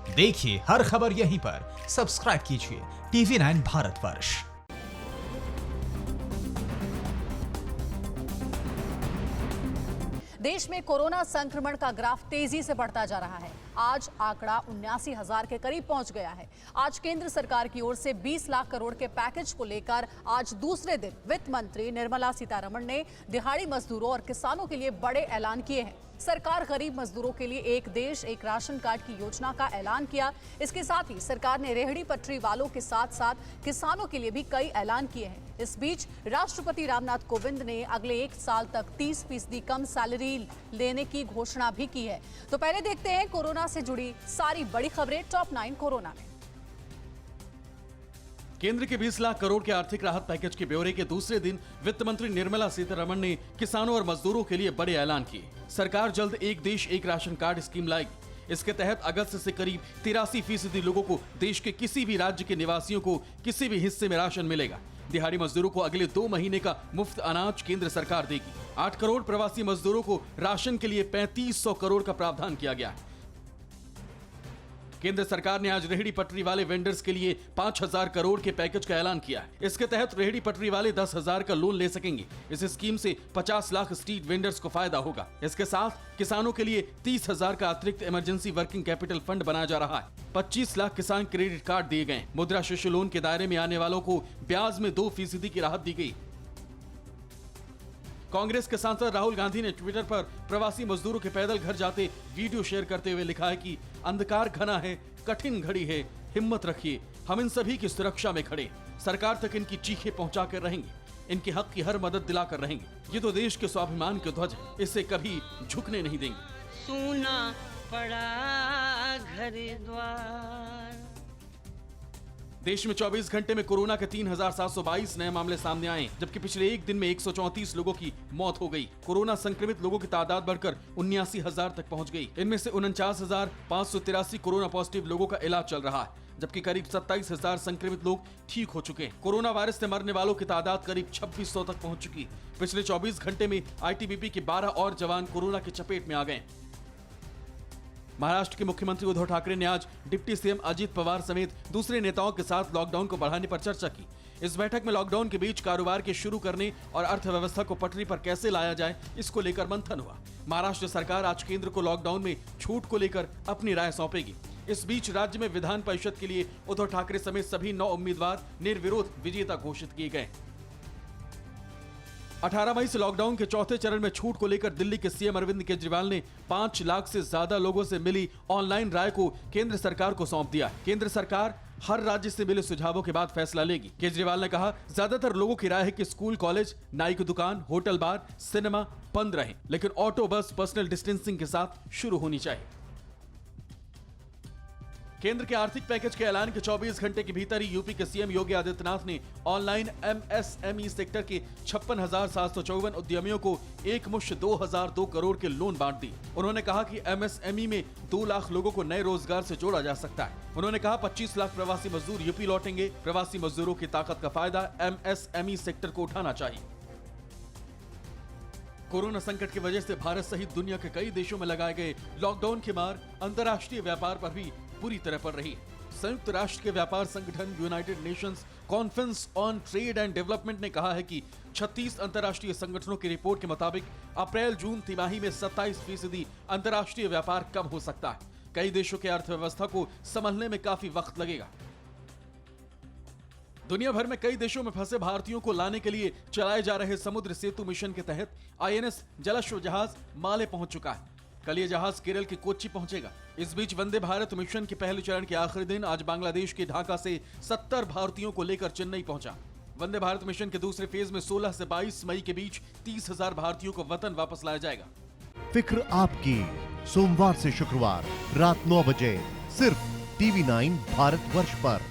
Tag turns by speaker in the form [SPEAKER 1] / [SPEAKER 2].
[SPEAKER 1] देखिए हर खबर यहीं पर, सब्सक्राइब कीजिए TV9 भारतवर्ष।
[SPEAKER 2] देश में कोरोना संक्रमण का ग्राफ तेजी से बढ़ता जा रहा है। आज आंकड़ा 79,000 के करीब पहुंच गया है। आज केंद्र सरकार की ओर से 20 लाख करोड़ के पैकेज को लेकर आज दूसरे दिन वित्त मंत्री निर्मला सीतारमण ने दिहाड़ी मजदूरों और किसानों के लिए बड़े ऐलान किए हैं। सरकार गरीब मजदूरों के लिए एक देश एक राशन कार्ड की योजना का ऐलान किया। इसके साथ ही सरकार ने रेहड़ी पटरी वालों के साथ साथ किसानों के लिए भी कई ऐलान किए हैं। इस बीच राष्ट्रपति रामनाथ कोविंद ने अगले 1 साल तक 30% कम सैलरी लेने की घोषणा भी की है। तो पहले देखते हैं कोरोना से जुड़ी सारी बड़ी खबरें टॉप 9 कोरोना में।
[SPEAKER 3] केंद्र के 20 लाख करोड़ के आर्थिक राहत पैकेज के ब्यौरे के दूसरे दिन वित्त मंत्री निर्मला सीतारमण ने किसानों और मजदूरों के लिए बड़े ऐलान किए। सरकार जल्द एक देश एक राशन कार्ड स्कीम लाएगी। इसके तहत अगस्त से करीब 83% लोगों को देश के किसी भी राज्य के निवासियों को किसी भी हिस्से में राशन मिलेगा। दिहाड़ी मजदूरों को अगले 2 महीने का मुफ्त अनाज केंद्र सरकार देगी। 8 करोड़ प्रवासी मजदूरों को राशन के लिए 3500 करोड़ का प्रावधान किया गया है। केंद्र सरकार ने आज रेहड़ी पटरी वाले वेंडर्स के लिए 5,000 करोड़ के पैकेज का ऐलान किया है। इसके तहत रेहड़ी पटरी वाले 10,000 का लोन ले सकेंगे। इस स्कीम से 50 लाख स्ट्रीट वेंडर्स को फायदा होगा। इसके साथ किसानों के लिए 30,000 का अतिरिक्त इमरजेंसी वर्किंग कैपिटल फंड बनाया जा रहा है। 25 लाख किसान क्रेडिट कार्ड दिए गए। मुद्रा शिशु लोन के दायरे में आने वालों को ब्याज में 2% की राहत दी गई। कांग्रेस के सांसद राहुल गांधी ने ट्विटर पर प्रवासी मजदूरों के पैदल घर जाते वीडियो शेयर करते हुए लिखा है कि अंधकार घना है, कठिन घड़ी है, हिम्मत रखिए, हम इन सभी की सुरक्षा में खड़े, सरकार तक इनकी चीखें पहुंचाकर रहेंगे, इनके हक की हर मदद दिलाकर रहेंगे। ये तो देश के स्वाभिमान के ध्वज है, इसे कभी झुकने नहीं देंगे।
[SPEAKER 4] सुना पड़ा घर द्वार।
[SPEAKER 3] देश में 24 घंटे में कोरोना के 3,722 नए मामले सामने आए, जबकि पिछले एक दिन में 134 लोगों की मौत हो गई। कोरोना संक्रमित लोगों की तादाद बढ़कर 79,000 तक पहुंच गई। इनमें से 49,583 कोरोना पॉजिटिव लोगों का इलाज चल रहा है, जबकि करीब 27,000 संक्रमित लोग ठीक हो चुके हैं। कोरोना वायरस से मरने वालों की तादाद करीब 2600 तक पहुंच चुकी। पिछले 24 घंटे में आईटीबीपी के 12 और जवान कोरोना की चपेट में आ गए। महाराष्ट्र के मुख्यमंत्री उद्धव ठाकरे ने आज डिप्टी सीएम अजित पवार समेत दूसरे नेताओं के साथ लॉकडाउन को बढ़ाने पर चर्चा की। इस बैठक में लॉकडाउन के बीच कारोबार के शुरू करने और अर्थव्यवस्था को पटरी पर कैसे लाया जाए, इसको लेकर मंथन हुआ। महाराष्ट्र सरकार आज केंद्र को लॉकडाउन में छूट को लेकर अपनी राय सौंपेगी। इस बीच राज्य में विधान परिषद के लिए उद्धव ठाकरे समेत सभी 9 उम्मीदवार निर्विरोध विजेता घोषित किए गए। 18 मई से लॉकडाउन के चौथे चरण में छूट को लेकर दिल्ली के सीएम अरविंद केजरीवाल ने 5 लाख से ज्यादा लोगों से मिली ऑनलाइन राय को केंद्र सरकार को सौंप दिया। केंद्र सरकार हर राज्य से मिले सुझावों के बाद फैसला लेगी। केजरीवाल ने कहा, ज्यादातर लोगों की राय है कि स्कूल, कॉलेज, नाई की दुकान, होटल, बार, सिनेमा बंद रहें, लेकिन ऑटो, बस पर्सनल डिस्टेंसिंग के साथ शुरू होनी चाहिए। केंद्र के आर्थिक पैकेज के ऐलान के 24 घंटे के भीतर ही यूपी के सीएम योगी आदित्यनाथ ने ऑनलाइन एमएसएमई सेक्टर के 56,754 उद्यमियों को एक मुश्त 2,002 करोड़ के लोन बांट दी। उन्होंने कहा कि एमएसएमई में 2 लाख लोगों को नए रोजगार से जोड़ा जा सकता है। उन्होंने कहा 25 लाख प्रवासी मजदूर यूपी लौटेंगे। प्रवासी मजदूरों की ताकत का फायदा एमएसएमई सेक्टर को उठाना चाहिए। कोरोना संकट की वजह से भारत सहित दुनिया के कई देशों में लगाए गए लॉकडाउन की मार अंतर्राष्ट्रीय व्यापार पर भी बुरी तरह पड़ रही है। संयुक्त राष्ट्र के व्यापार संगठन United Nations conference on trade and development ने कहा है कि 36 अंतर्राष्ट्रीय संगठनों की रिपोर्ट के मुताबिक अप्रैल-जून तिमाही में 27% अंतर्राष्ट्रीय व्यापार कम हो सकता है। कई देशों की अर्थव्यवस्था को संभलने में काफी वक्त लगेगा। दुनिया भर में कई देशों में फंसे भारतीयों को लाने के लिए चलाए जा रहे समुद्र सेतु मिशन के तहत आईएनएस जलाश्व जहाज माले पहुंच चुका है। कल ये जहाज केरल के कोच्चि पहुंचेगा। इस बीच वंदे भारत मिशन के पहले चरण के आखिरी दिन आज बांग्लादेश के ढाका से 70 भारतीयों को लेकर चेन्नई पहुंचा। वंदे भारत मिशन के दूसरे फेज में 16 से 22 मई के बीच 30,000 भारतीयों को वतन वापस लाया जाएगा।
[SPEAKER 5] फिक्र आपकी, सोमवार से शुक्रवार रात 9 बजे सिर्फ TV9 भारतवर्ष पर।